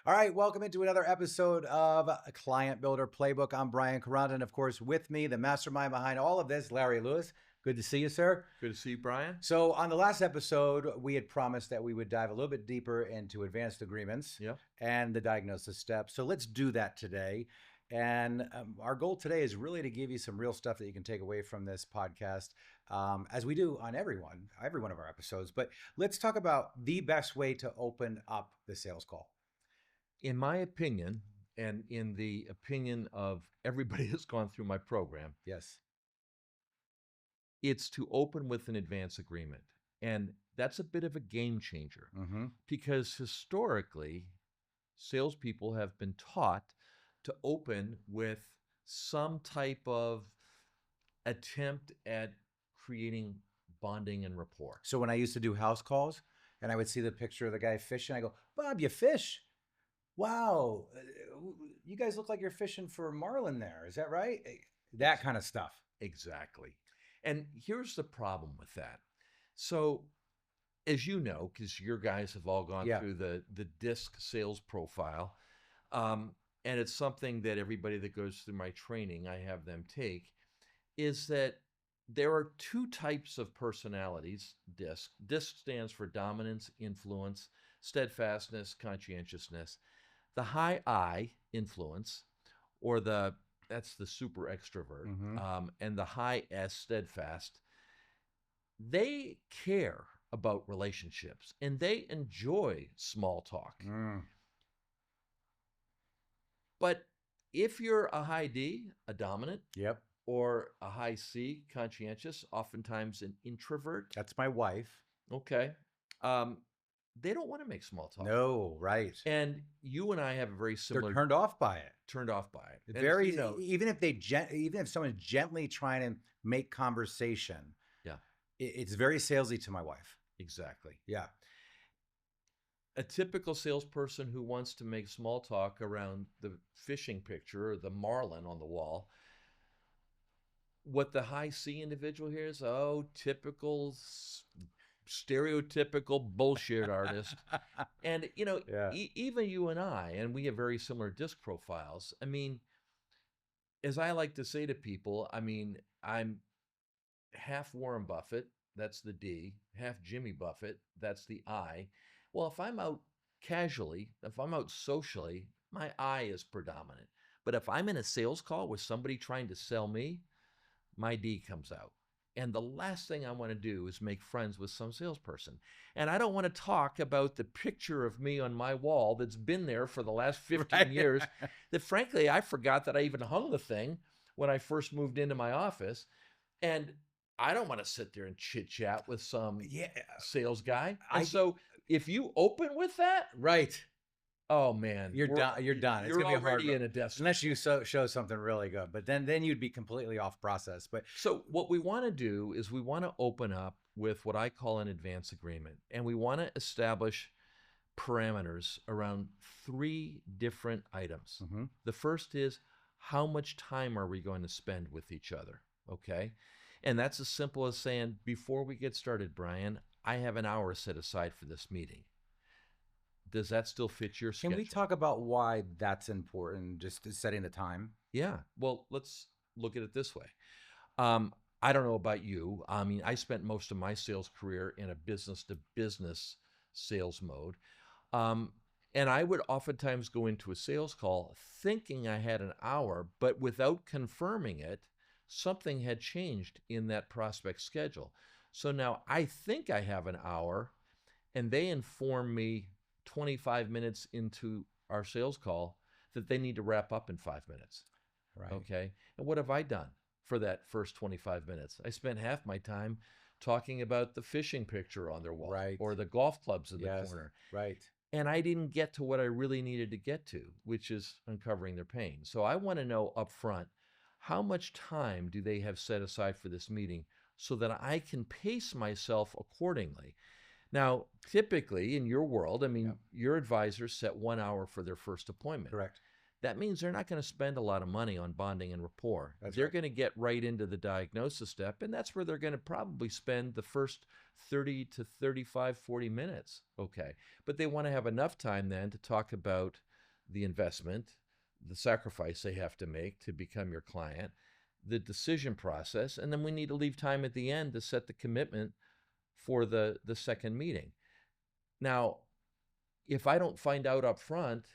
All right, welcome into another episode of Client Builder Playbook. I'm Brian Quaranta, and of course, with me, the mastermind behind all of this, Larry Lewis. Good to see you, sir. Good to see you, Brian. So on the last episode, we had promised that we would dive a little bit deeper into advanced agreements and the diagnosis steps. So let's do that today. And our goal today is really to give you some real stuff that you can take away from this podcast, as we do on every one of our episodes. But let's talk about the best way to open up the sales call. In my opinion, and in the opinion of everybody that's gone through my program, yes, it's to open with an advance agreement. And that's a bit of a game changer because historically, salespeople have been taught to open with some type of attempt at creating bonding and rapport. So when I used to do house calls and I would see the picture of the guy fishing, I go, Bob, you fish? Wow, you guys look like you're fishing for marlin there. Is that right? That kind of stuff. Exactly. And here's the problem with that. So as you know, because your guys have all gone through the DISC sales profile, and it's something that everybody that goes through my training, I have them take, is that there are two types of personalities, DISC. DISC stands for dominance, influence, steadfastness, conscientiousness. The high I, influence, or that's the super extrovert, and the high S, steadfast, they care about relationships and they enjoy small talk. But if you're a high D, a dominant, or a high C, conscientious, oftentimes an introvert. That's my wife. Okay. They don't want to make small talk. No, right. And you and I have a very similar. They're turned off by it. Turned off by it. Very, even if someone's gently trying to make conversation, it's very salesy to my wife. Exactly. Yeah. A typical salesperson who wants to make small talk around the fishing picture or the marlin on the wall. What the high C individual here is, typical stereotypical bullshit artist. And, even you and I, and we have very similar DISC profiles. I mean, as I like to say to people, I'm half Warren Buffett, that's the D, half Jimmy Buffett, that's the I. Well, if I'm out casually, if I'm out socially, my I is predominant. But if I'm in a sales call with somebody trying to sell me, my D comes out. And the last thing I want to do is make friends with some salesperson. And I don't want to talk about the picture of me on my wall that's been there for the last 15 years that, frankly, I forgot that I even hung the thing when I first moved into my office. And I don't want to sit there and chit-chat with some sales guy. And so if you open with that, oh man, you're done. You're done. It's gonna be hard in a desk unless you show something really good. But then you'd be completely off process. But so what we want to do is we want to open up with what I call an advance agreement, and we want to establish parameters around 3 different items. The first is, how much time are we going to spend with each other? Okay, and that's as simple as saying, before we get started, Brian, I have an hour set aside for this meeting. Does that still fit your schedule? Can we talk about why that's important, just setting the time? Yeah. Well, let's look at it this way. I don't know about you. I spent most of my sales career in a business-to-business sales mode. And I would oftentimes go into a sales call thinking I had an hour, but without confirming it, something had changed in that prospect schedule. So now I think I have an hour, and they inform me 25 minutes into our sales call that they need to wrap up in 5 minutes. Right. Okay. And what have I done for that first 25 minutes? I spent half my time talking about the fishing picture on their wall or the golf clubs in the corner. Right. And I didn't get to what I really needed to get to, which is uncovering their pain. So I want to know up front, how much time do they have set aside for this meeting so that I can pace myself accordingly? Now, typically in your world, your advisors set 1 hour for their first appointment. Correct. That means they're not going to spend a lot of money on bonding and rapport. They're going to get right into the diagnosis step, and that's where they're going to probably spend the first 30 to 35, 40 minutes. Okay. But they want to have enough time then to talk about the investment, the sacrifice they have to make to become your client, the decision process, and then we need to leave time at the end to set the commitment for the second meeting. Now, if I don't find out up front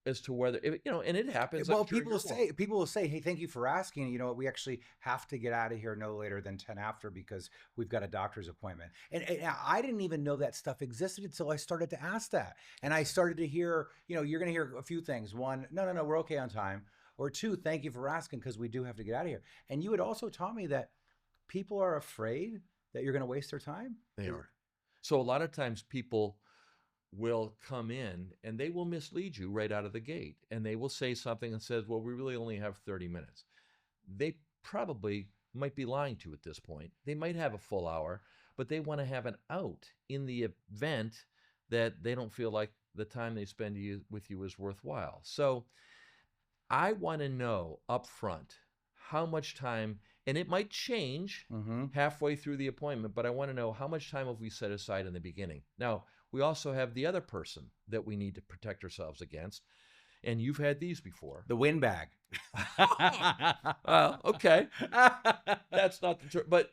as to whether, and it happens. Well, people will say, "Hey, thank you for asking. You know, we actually have to get out of here no later than 10 after because we've got a doctor's appointment." And I didn't even know that stuff existed until I started to ask that. And I started to hear, you're going to hear a few things. One, no, we're okay on time. Or two, thank you for asking because we do have to get out of here. And you had also taught me that people are afraid that you're going to waste their time. They are. So a lot of times people will come in and they will mislead you right out of the gate. And they will say something and says, well, we really only have 30 minutes. They probably might be lying to you at this point. They might have a full hour, but they want to have an out in the event that they don't feel like the time they spend with you is worthwhile. So I want to know up front how much time, and it might change halfway through the appointment, but I want to know how much time have we set aside in the beginning. Now, we also have the other person that we need to protect ourselves against. And you've had these before. The windbag. Well, okay. That's not the term, but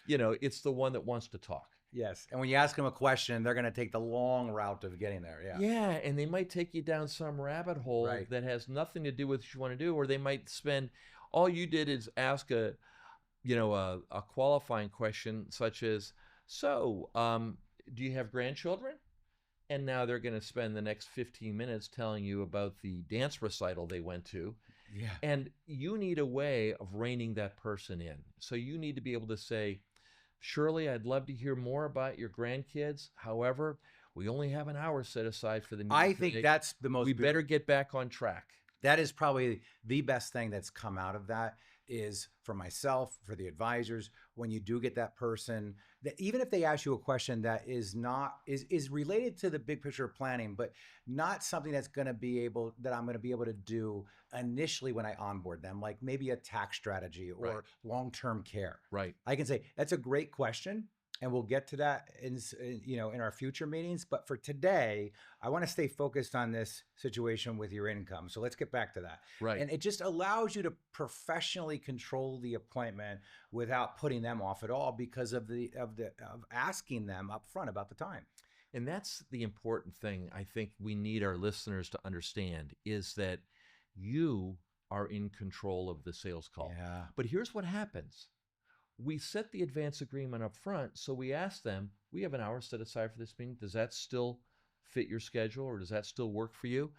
it's the one that wants to talk. Yes. And when you ask them a question, they're going to take the long route of getting there. Yeah. Yeah. And they might take you down some rabbit hole that has nothing to do with what you want to do, or they might spend, all you did is ask a qualifying question such as, so, do you have grandchildren? And now they're going to spend the next 15 minutes telling you about the dance recital they went to. Yeah. And you need a way of reining that person in. So you need to be able to say, Shirley, I'd love to hear more about your grandkids. However, we only have an hour set aside for the meeting. I think that's the most... We better get back on track. That is probably the best thing that's come out of that, is for myself, for the advisors, when you do get that person that even if they ask you a question that is related to the big picture of planning, but not something that I'm going to be able to do initially when I onboard them, like maybe a tax strategy or long-term care. Right. I can say, that's a great question. And we'll get to that in our future meetings. But for today, I want to stay focused on this situation with your income. So let's get back to that. Right. And it just allows you to professionally control the appointment without putting them off at all because of asking them up front about the time. And that's the important thing I think we need our listeners to understand, is that you are in control of the sales call. Yeah. But here's what happens. We set the advance agreement up front, so we ask them, we have an hour set aside for this meeting. Does that still fit your schedule, or does that still work for you?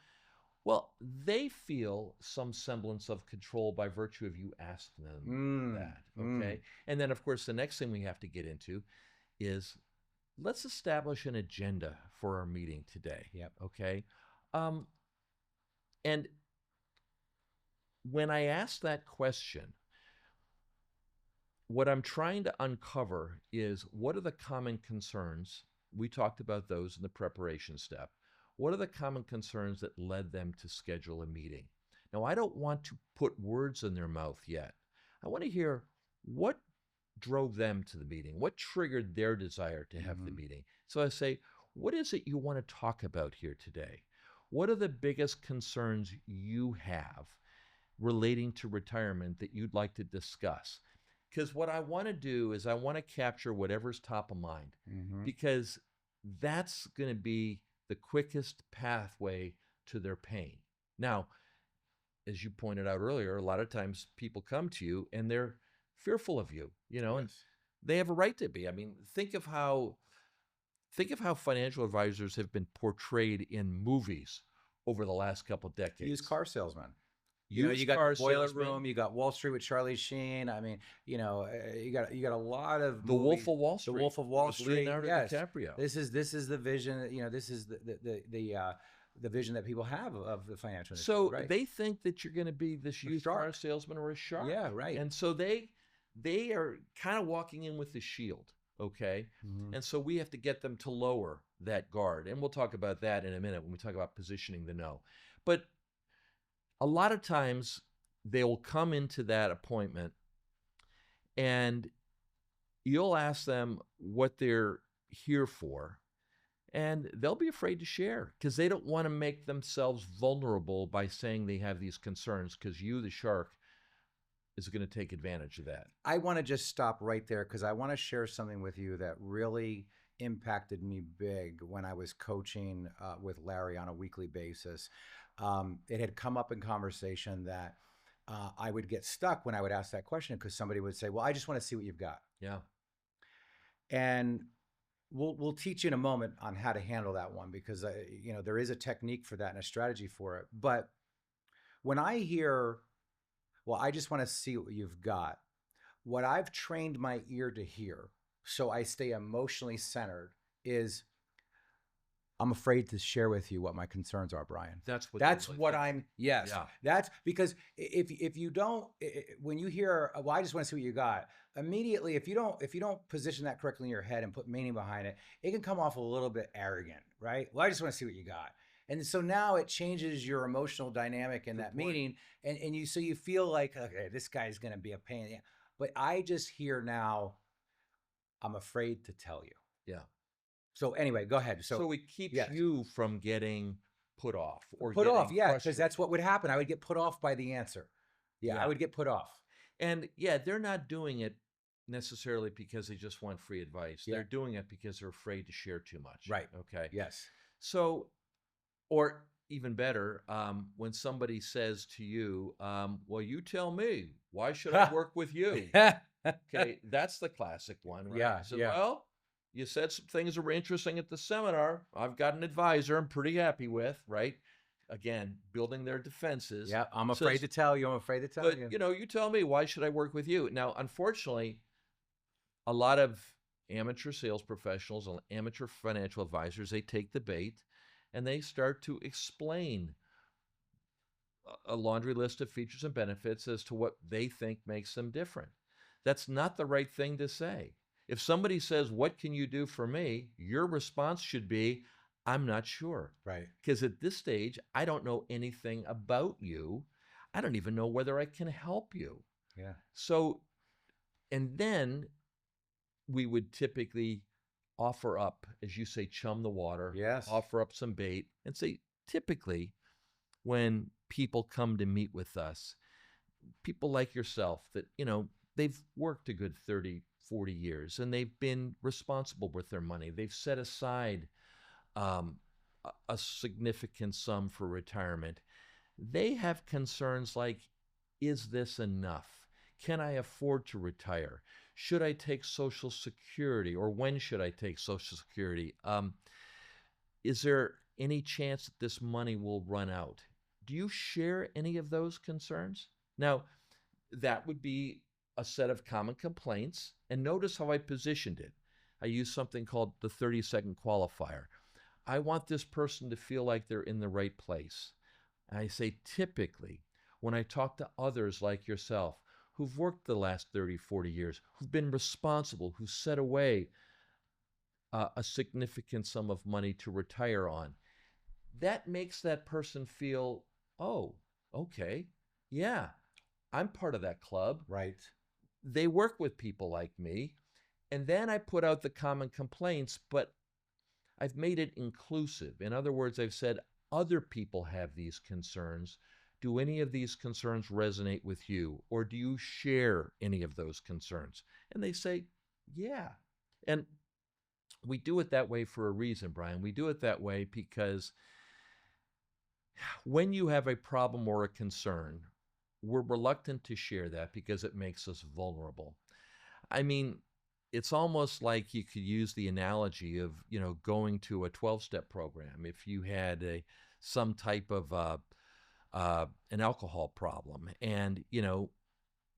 Well, they feel some semblance of control by virtue of you asking them that, okay? And then, of course, the next thing we have to get into is, let's establish an agenda for our meeting today, okay? And when I ask that question, what I'm trying to uncover is, what are the common concerns? We talked about those in the preparation step. What are the common concerns that led them to schedule a meeting? Now, I don't want to put words in their mouth yet. I want to hear what drove them to the meeting, what triggered their desire to have the meeting. So I say, what is it you want to talk about here today? What are the biggest concerns you have relating to retirement that you'd like to discuss? Because what I want to do is I want to capture whatever's top of mind, because that's going to be the quickest pathway to their pain. Now, as you pointed out earlier, a lot of times people come to you and they're fearful of you, and they have a right to be. I mean, think of how financial advisors have been portrayed in movies over the last couple of decades. Used car salesman. You got Boiler Room, you got Wall Street with Charlie Sheen. I mean, you got a lot of The Wolf of Wall Street. The Wolf of Wall Street. Leonardo DiCaprio. This is the vision. This is the vision that people have of the financial industry. So they think that you're going to be this used car salesman or a shark. Yeah, right. And so they are kind of walking in with the shield. Okay. And so we have to get them to lower that guard. And we'll talk about that in a minute when we talk about positioning the no. But a lot of times they will come into that appointment and you'll ask them what they're here for. and they'll be afraid to share because they don't want to make themselves vulnerable by saying they have these concerns, because you, the shark, is going to take advantage of that. I want to just stop right there because I want to share something with you that really impacted me big when I was coaching with Larry on a weekly basis. It had come up in conversation that I would get stuck when I would ask that question because somebody would say, "Well, I just want to see what you've got." Yeah. And we'll teach you in a moment on how to handle that one because there is a technique for that and a strategy for it. But when I hear, "Well, I just want to see what you've got," what I've trained my ear to hear, so I stay emotionally centered, is I'm afraid to share with you what my concerns are, Brian. That's what That's really what thinking. yes. Yeah. That's because if you don't, when you hear, "Well, I just want to see what you got," immediately, if you don't position that correctly in your head and put meaning behind it, it can come off a little bit arrogant, right? "Well, I just want to see what you got." And so now it changes your emotional dynamic in that meeting. And you feel like, okay, this guy's going to be a pain in the ass. But I just hear now, I'm afraid to tell you. Yeah. So anyway, go ahead. So it keeps yes. you from getting put off or Put getting off, yeah, because frustrated. that's what would happen. I would get put off by the answer. Yeah, I would get put off. And yeah, they're not doing it necessarily because they just want free advice. Yeah. They're doing it because they're afraid to share too much. Right. Okay. Yes. So, or even better, when somebody says to you, "Well, you tell me, why should I work with you?" Okay, that's the classic one, right? Yeah. So, Yeah. well, you said some things that were interesting at the seminar. I've got an advisor I'm pretty happy with, right? Again, building their defenses. Yeah. I'm afraid to tell you. I'm afraid to tell But, you. you tell me, why should I work with you? Now, unfortunately, a lot of amateur sales professionals and amateur financial advisors, they take the bait and they start to explain a laundry list of features and benefits as to what they think makes them different. That's not the right thing to say. If somebody says, "What can you do for me?" your response should be, "I'm not sure." Right. Because at this stage, I don't know anything about you. I don't even know whether I can help you. Yeah. So, and then we would typically offer up, as you say, chum the water, Yes. offer up some bait, and say, typically, when people come to meet with us, people like yourself that, they've worked a good 30, 40 years and they've been responsible with their money. They've set aside a significant sum for retirement. They have concerns like, is this enough? Can I afford to retire? Should I take Social Security, or when should I take Social Security? Is there any chance that this money will run out? Do you share any of those concerns? Now, that would be a set of common complaints. And notice how I positioned it. I used something called the 30-second qualifier. I want this person to feel like they're in the right place. And I say, typically, when I talk to others like yourself, who've worked the last 30, 40 years, who've been responsible, who set away a significant sum of money to retire on, that makes that person feel, oh, okay, yeah, I'm part of that club. Right. They work with people like me. And then I put out the common complaints, but I've made it inclusive. In other words, I've said, other people have these concerns. Do any of these concerns resonate with you? Or do you share any of those concerns? And they say, yeah. And we do it that way for a reason, Brian. We do it that way because when you have a problem or a concern, we're reluctant to share that because it makes us vulnerable. I mean, it's almost like you could use the analogy of, going to a 12-step program. If you had some type of an alcohol problem, and,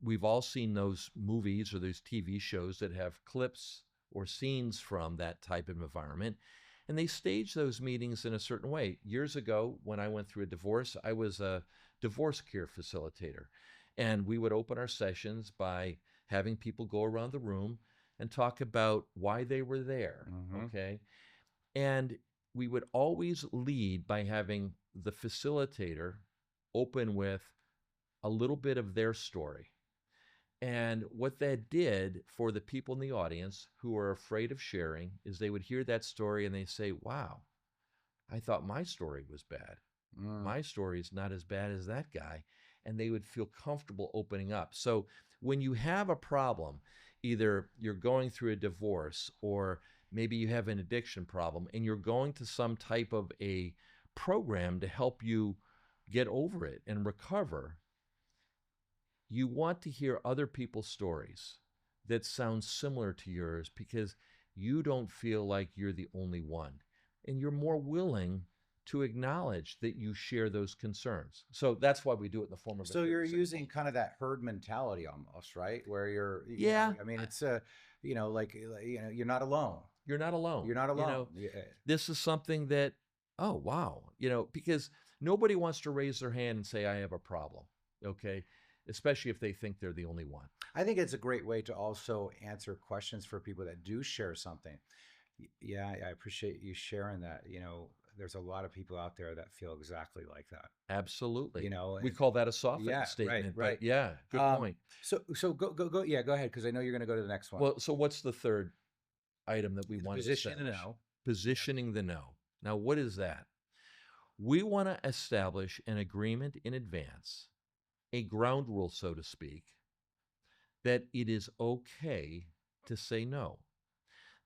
we've all seen those movies or those TV shows that have clips or scenes from that type of environment, and they stage those meetings in a certain way. Years ago, when I went through a divorce, I was a divorce care facilitator, and we would open our sessions by having people go around the room and talk about why they were there, okay? And we would always lead by having the facilitator open with a little bit of their story. And what that did for the people in the audience who are afraid of sharing is they would hear that story and they say, wow, I thought my story was bad. My story is not as bad as that guy. And they would feel comfortable opening up. So when you have a problem, either you're going through a divorce or maybe you have an addiction problem and you're going to some type of a program to help you get over it and recover, you want to hear other people's stories that sound similar to yours because you don't feel like you're the only one. And you're more willing to acknowledge that you share those concerns. So that's why we do it in the form of so you're using kind of that herd mentality almost, right? Where you're, yeah, I mean, it's a, like, you're not alone. you're not alone. You're not alone. Yeah. This is something that, oh, wow, because nobody wants to raise their hand and say, I have a problem. Okay. Especially if they think they're the only one. I think it's a great way to also answer questions for people that do share something. Yeah, I appreciate you sharing that. There's a lot of people out there that feel exactly like that. Absolutely. We call that a soft statement. Right. But yeah, good point. So go. Yeah, go ahead, because I know you're going to go to the next one. Well, so what's the third item that we want to establish? Positioning the no. Positioning the no. Now, what is that? We want to establish an agreement in advance, a ground rule, so to speak, that it is okay to say no.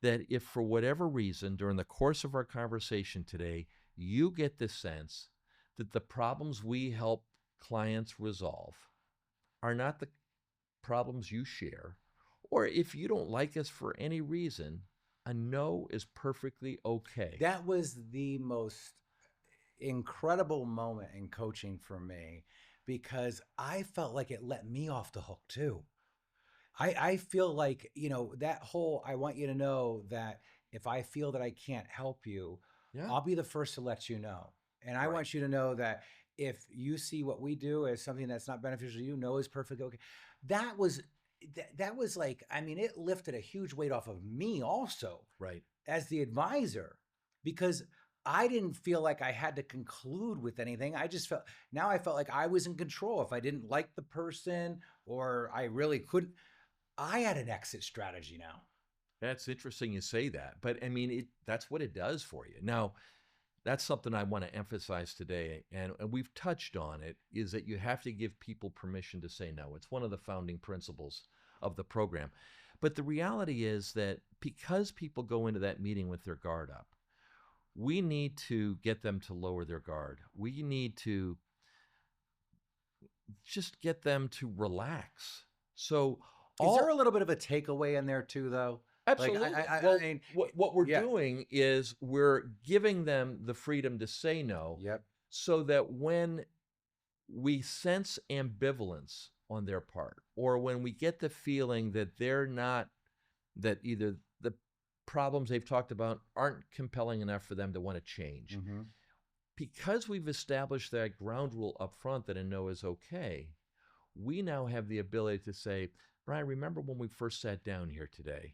That if for whatever reason during the course of our conversation today, you get the sense that the problems we help clients resolve are not the problems you share, or if you don't like us for any reason, a no is perfectly okay. That was the most incredible moment in coaching for me, because I felt like it let me off the hook too. I feel like, that whole, I want you to know that if I feel that I can't help you, I'll be the first to let you know. And I want you to know that if you see what we do as something that's not beneficial to you, no is perfectly okay. That was like, I mean, it lifted a huge weight off of me also, right, as the advisor, because I didn't feel like I had to conclude with anything. I felt like I was in control. If I didn't like the person or I really couldn't, I had an exit strategy now. That's interesting you say that. But I mean, that's what it does for you. Now, that's something I want to emphasize today, and we've touched on it, is that you have to give people permission to say no. It's one of the founding principles of the program. But the reality is that because people go into that meeting with their guard up, we need to get them to lower their guard. We need to just get them to relax. So is there a little bit of a takeaway in there too, though? Absolutely. Like, I mean, what we're doing is we're giving them the freedom to say no. Yep. So that when we sense ambivalence on their part, or when we get the feeling that that either the problems they've talked about aren't compelling enough for them to want to change, because we've established that ground rule up front that a no is okay, we now have the ability to say, Brian, remember when we first sat down here today?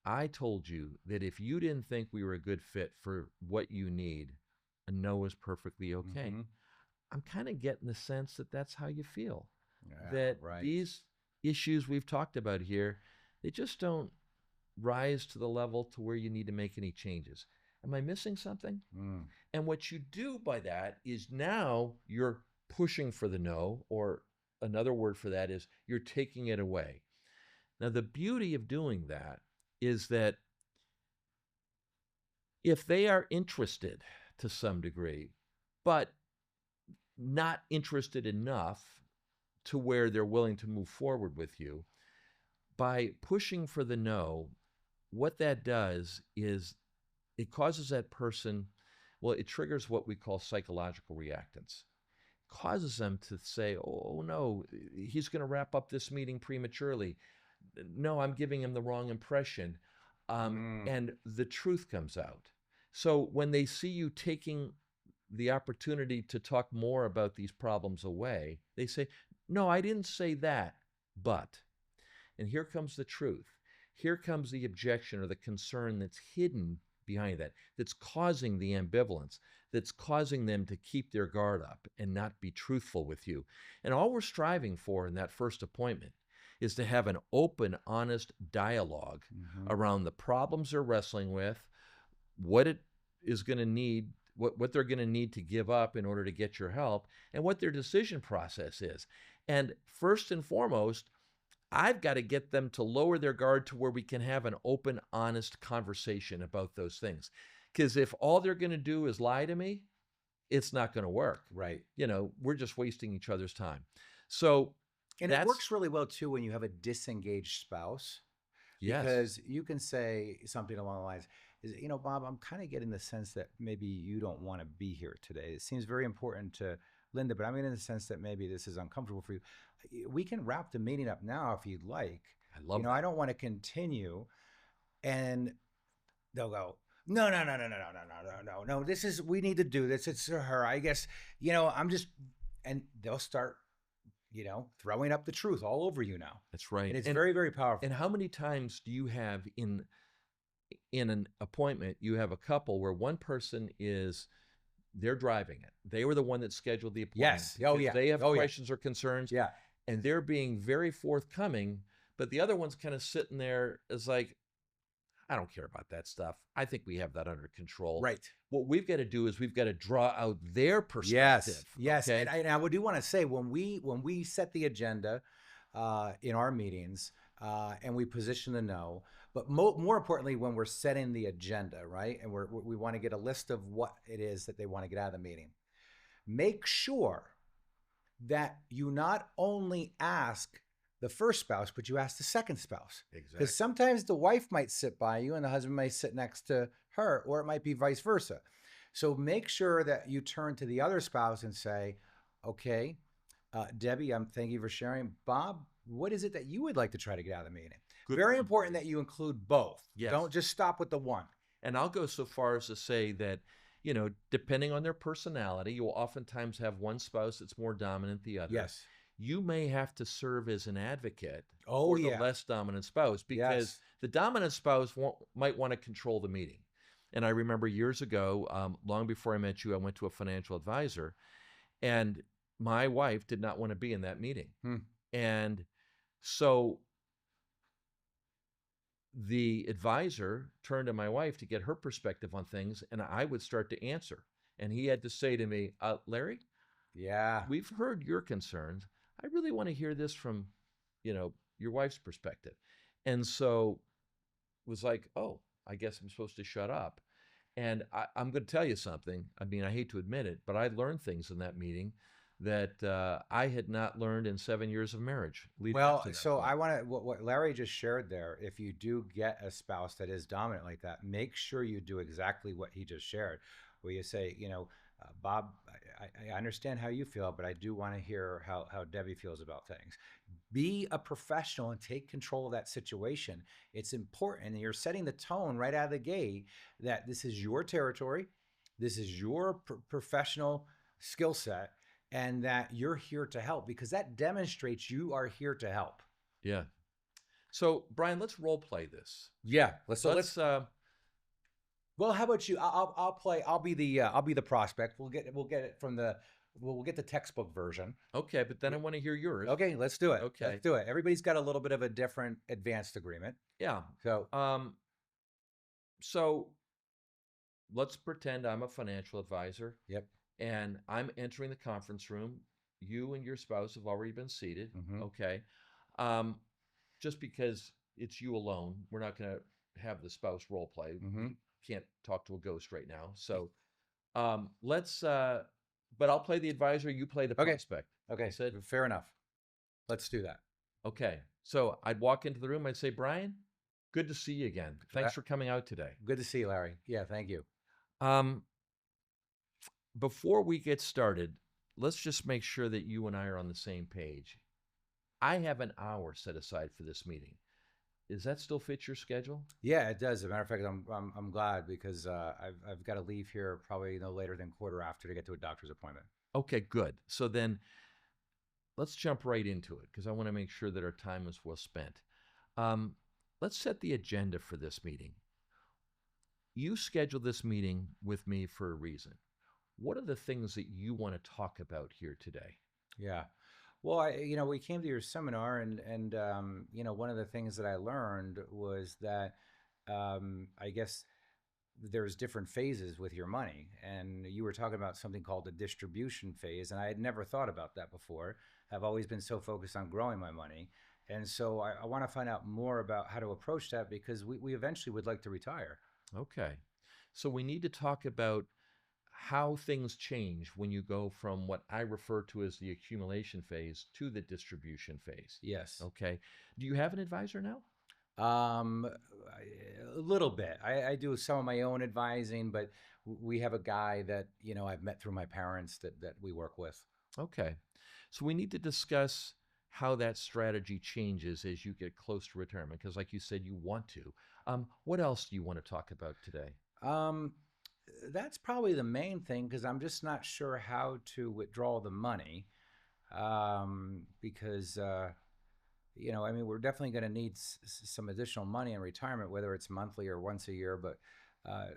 I told you that if you didn't think we were a good fit for what you need, a no is perfectly okay. I'm kind of getting the sense that that's how you feel. That these issues we've talked about here, they just don't rise to the level to where you need to make any changes. Am I missing something? And what you do by that is now you're pushing for the no, or another word for that is you're taking it away. Now, the beauty of doing that is that if they are interested to some degree, but not interested enough to where they're willing to move forward with you, by pushing for the no, what that does is it causes that person, well, it triggers what we call psychological reactance. Causes them to say, oh no, he's going to wrap up this meeting prematurely. No, I'm giving him the wrong impression. And the truth comes out. So when they see you taking the opportunity to talk more about these problems away, they say, no, I didn't say that, but. And here comes the truth. Here comes the objection or the concern that's hidden behind that, that's causing the ambivalence, that's causing them to keep their guard up and not be truthful with you. And all we're striving for in that first appointment is to have an open, honest dialogue around the problems they're wrestling with, what it is going to need, what they're going to need to give up in order to get your help, and what their decision process is. And first and foremost, I've got to get them to lower their guard to where we can have an open, honest conversation about those things. Because if all they're going to do is lie to me, it's not going to work. Right. We're just wasting each other's time. So, and it works really well too when you have a disengaged spouse. Yes. Because you can say something along the lines, Bob, I'm kind of getting the sense that maybe you don't want to be here today. It seems very important to Linda, but I'm getting the sense that maybe this is uncomfortable for you. We can wrap the meeting up now if you'd like. I love that. I don't want to continue. And they'll go, no. We need to do this. It's her. I guess, I'm just, and they'll start, throwing up the truth all over you now. That's right. And it's very, very powerful. And how many times do you have in an appointment, you have a couple where one person they're driving it. They were the one that scheduled the appointment. Yes. Oh, yeah. They have questions or concerns. Yeah. And they're being very forthcoming, but the other one's kind of sitting there as like, I don't care about that stuff. I think we have that under control. Right. What we've got to do is we've got to draw out their perspective. Yes. Okay? And I do want to say, when we set the agenda in our meetings and we position the no, but more importantly, when we're setting the agenda, right? And we want to get a list of what it is that they want to get out of the meeting. Make sure that you not only ask the first spouse, but you ask the second spouse. Exactly. Because sometimes the wife might sit by you and the husband might sit next to her, or it might be vice versa. So make sure that you turn to the other spouse and say, okay, Debbie, thank you for sharing. Bob, what is it that you would like to try to get out of the meeting? Very important that you include both. Yes. Don't just stop with the one. And I'll go so far as to say that, depending on their personality, you'll oftentimes have one spouse that's more dominant than the other. Yes. You may have to serve as an advocate for the less dominant spouse, because the dominant spouse might want to control the meeting. And I remember years ago, long before I met you, I went to a financial advisor, and my wife did not want to be in that meeting. And so the advisor turned to my wife to get her perspective on things, and I would start to answer. And he had to say to me, Larry, we've heard your concerns. I really want to hear this from, your wife's perspective. And so it was like, oh, I guess I'm supposed to shut up. And I'm going to tell you something. I mean, I hate to admit it, but I learned things in that meeting that I had not learned in 7 years of marriage. Well, so I want to, what Larry just shared there, if you do get a spouse that is dominant like that, make sure you do exactly what he just shared, where you say, Bob, I understand how you feel, but I do want to hear how Debbie feels about things. Be a professional and take control of that situation. It's important. And you're setting the tone right out of the gate that this is your territory. This is your professional skill set, and that you're here to help, because that demonstrates you are here to help. Yeah. So Brian, let's role play this. Yeah. Well, how about you? I'll play. I'll be the prospect. We'll get it from we'll get the textbook version. Okay, but then I want to hear yours. Okay, let's do it. Okay, let's do it. Everybody's got a little bit of a different advanced agreement. Yeah. So let's pretend I'm a financial advisor. Yep. And I'm entering the conference room. You and your spouse have already been seated. Okay. Just because it's you alone, we're not going to have the spouse role play. Can't talk to a ghost right now. So but I'll play the advisor, you play the prospect. Okay. Fair enough. Let's do that. Okay. So I'd walk into the room, I'd say, Brian, good to see you again. Thanks for coming out today. Good to see you, Larry. Yeah, thank you. Before we get started, let's just make sure that you and I are on the same page. I have an hour set aside for this meeting. Does that still fit your schedule? Yeah, it does. As a matter of fact, I'm glad, because I've got to leave here probably no later than quarter after to get to a doctor's appointment. Okay, good. So then let's jump right into it, because I want to make sure that our time is well spent. Let's set the agenda for this meeting. You scheduled this meeting with me for a reason. What are the things that you want to talk about here today? Yeah. Well, we came to your seminar, and one of the things that I learned was that, I guess there's different phases with your money, and you were talking about something called the distribution phase, and I had never thought about that before. I've always been so focused on growing my money, and so I want to find out more about how to approach that because we eventually would like to retire. Okay. So we need to talk about how things change when you go from what I refer to as the accumulation phase to the distribution phase. Yes. Okay. Do you have an advisor now? A little bit. I do some of my own advising, but we have a guy that I've met through my parents that we work with. Okay. So we need to discuss how that strategy changes as you get close to retirement, because like you said, you want to. What else do you want to talk about today? Um, that's probably the main thing because I'm just not sure how to withdraw the money, because I mean, we're definitely going to need some additional money in retirement, whether it's monthly or once a year. But uh,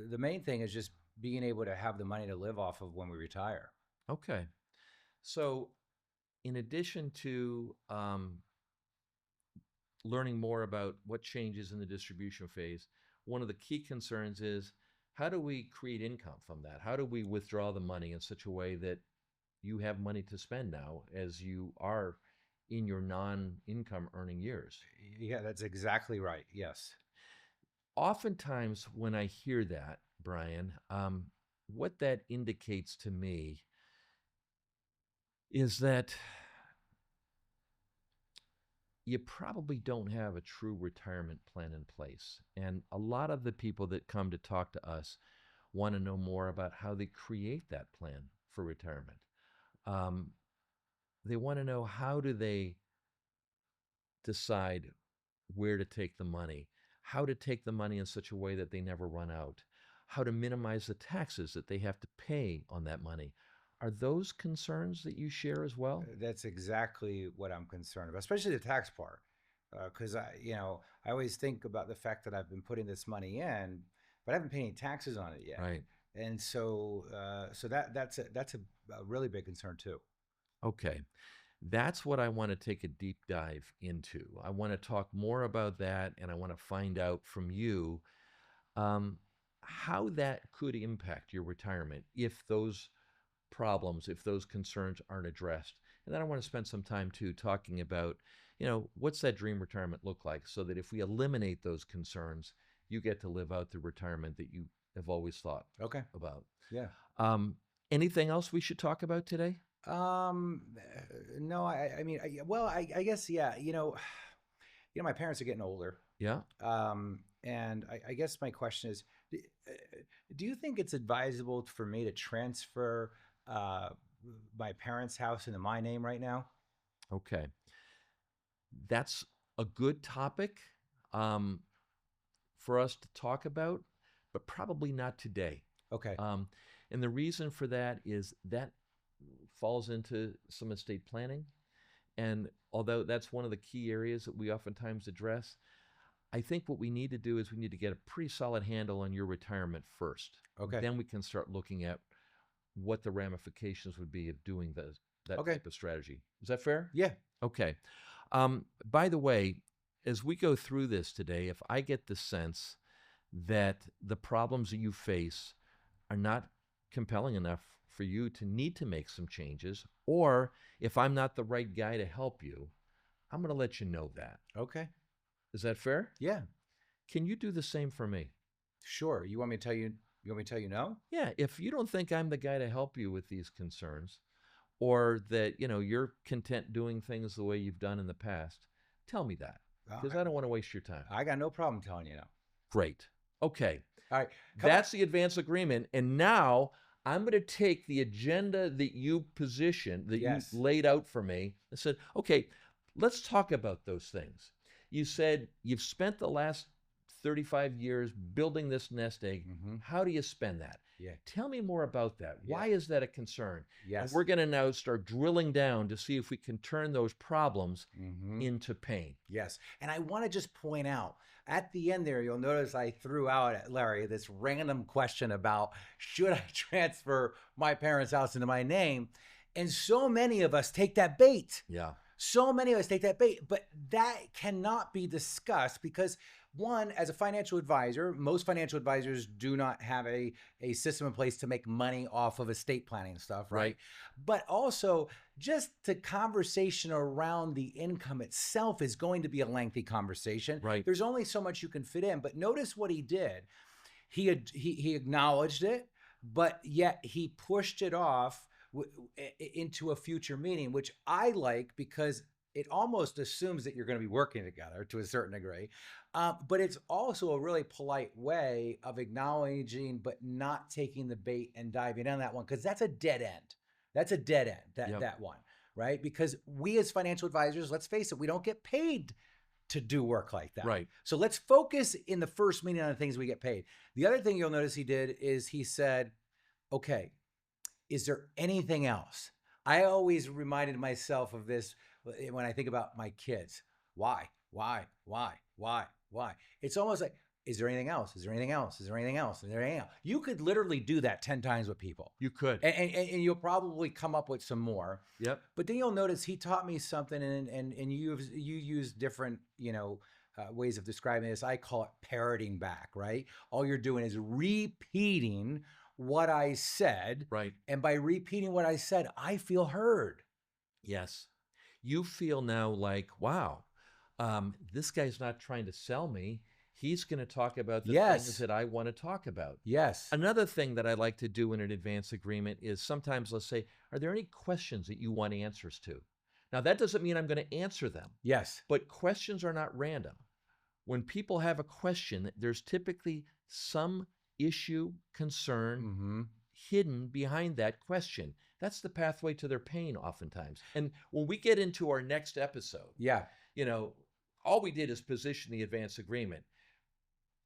the main thing is just being able to have the money to live off of when we retire. Okay. So, in addition to learning more about what changes in the distribution phase, one of the key concerns is how do we create income from that? How do we withdraw the money in such a way that you have money to spend now as you are in your non-income earning years? Yeah, that's exactly right. Yes. Oftentimes, when I hear that, Brian, what that indicates to me is that you probably don't have a true retirement plan in place. And a lot of the people that come to talk to us want to know more about how they create that plan for retirement. Um, they want to know how do they decide where to take the money, how to take the money in such a way that they never run out, how to minimize the taxes that they have to pay on that money. Are those concerns that you share as well? That's exactly what I'm concerned about, especially the tax part. Because I always think about the fact that I've been putting this money in, but I haven't paid any taxes on it yet. Right. And so that's a really big concern too. Okay. That's what I want to take a deep dive into. I want to talk more about that, and I want to find out from you um, how that could impact your retirement if those problems, if those concerns aren't addressed. And then I want to spend some time too talking about, what's that dream retirement look like so that if we eliminate those concerns, you get to live out the retirement that you have always thought Okay. about. Yeah. Um, Anything else we should talk about today? Um, no, I mean, well, I guess, yeah, my parents are getting older. Yeah. And I guess my question is, uh, do you think it's advisable for me to transfer uh, my parents' house into my name right now? Okay. That's a good topic um, for us to talk about, but probably not today. Okay. Um, and the reason for that is that falls into some estate planning. And although that's one of the key areas that we oftentimes address, I think what we need to do is we need to get a pretty solid handle on your retirement first. Okay. Then we can start looking at what the ramifications would be of doing that Okay. type of strategy. Is that fair? Yeah. Okay. By the way, as we go through this today, if I get the sense that the problems that you face are not compelling enough for you to need to make some changes, or if I'm not the right guy to help you, I'm going to let you know that. Okay. Is that fair? Yeah. Can you do the same for me? Sure. You want me to tell you? You want me to tell you no? Yeah. If you don't think I'm the guy to help you with these concerns, or that you're content doing things the way you've done in the past, tell me that because I don't want to waste your time. I got no problem telling you no. Great. Okay. All right. That's the advance agreement. And now I'm going to take the agenda that you positioned, that you laid out for me, and said, okay, let's talk about those things. You said you've spent the last 35 years building this nest egg. Mm-hmm. How do you spend that? Yeah. Tell me more about that. Yeah. Why is that a concern? Yes. And we're going to now start drilling down to see if we can turn those problems into pain. Yes. And I want to just point out at the end there, you'll notice I threw out at Larry this random question about should I transfer my parents' house into my name? And so many of us take that bait. Yeah. So many of us take that bait, but that cannot be discussed because one, as a financial advisor, most financial advisors do not have a system in place to make money off of estate planning stuff, right? But also just the conversation around the income itself is going to be a lengthy conversation. Right. There's only so much you can fit in, but notice what he did. He acknowledged it, but yet he pushed it off into a future meeting, which I like because it almost assumes that you're going to be working together to a certain degree. But it's also a really polite way of acknowledging, but not taking the bait and diving on that one, because that's a dead end. That's a dead end, that one, right? Because we as financial advisors, let's face it, we don't get paid to do work like that. Right. So let's focus in the first meeting on the things we get paid. The other thing you'll notice he did is he said, okay, is there anything else? I always reminded myself of this when I think about my kids. Why? It's almost like, is there anything else? Is there anything else? Is there anything else? Is there anything else? You could literally do that 10 times with people. You could. And you'll probably come up with some more. Yep. But then you'll notice he taught me something, and you use different, ways of describing this. I call it parroting back, right? All you're doing is repeating what I said. Right. And by repeating what I said, I feel heard. Yes. You feel now like, wow, this guy's not trying to sell me. He's going to talk about the things that I want to talk about. Yes. Another thing that I like to do in an advance agreement is sometimes let's say, are there any questions that you want answers to? Now, that doesn't mean I'm going to answer them. Yes. But questions are not random. When people have a question, there's typically some issue, concern hidden behind that question. That's the pathway to their pain oftentimes. And when we get into our next episode, all we did is position the advance agreement.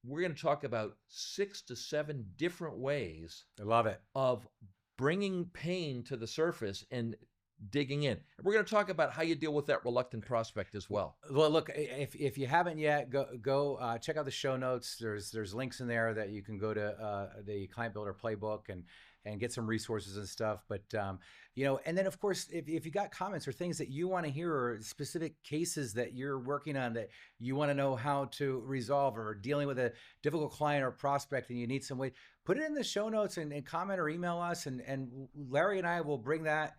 We're going to talk about 6 to 7 different ways. I love it. Of bringing pain to the surface and digging in. We're going to talk about how you deal with that reluctant prospect as well. Well, look, if you haven't yet, go check out the show notes. There's links in there that you can go to the Client Builder Playbook and get some resources and stuff. But and then of course, if you got comments or things that you want to hear, or specific cases that you're working on that you want to know how to resolve, or dealing with a difficult client or prospect and you need some way, put it in the show notes and comment or email us, and Larry and I will bring that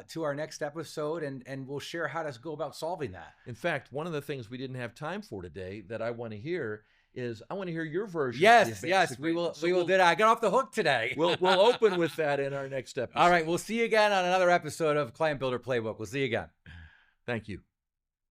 to our next episode, and we'll share how to go about solving that. In fact, one of the things we didn't have time for today that I want to hear is I want to hear your version. Yes, we will. We will do that. I got off the hook today. We'll open with that in our next episode. All right, we'll see you again on another episode of Client Builder Playbook. We'll see you again. Thank you.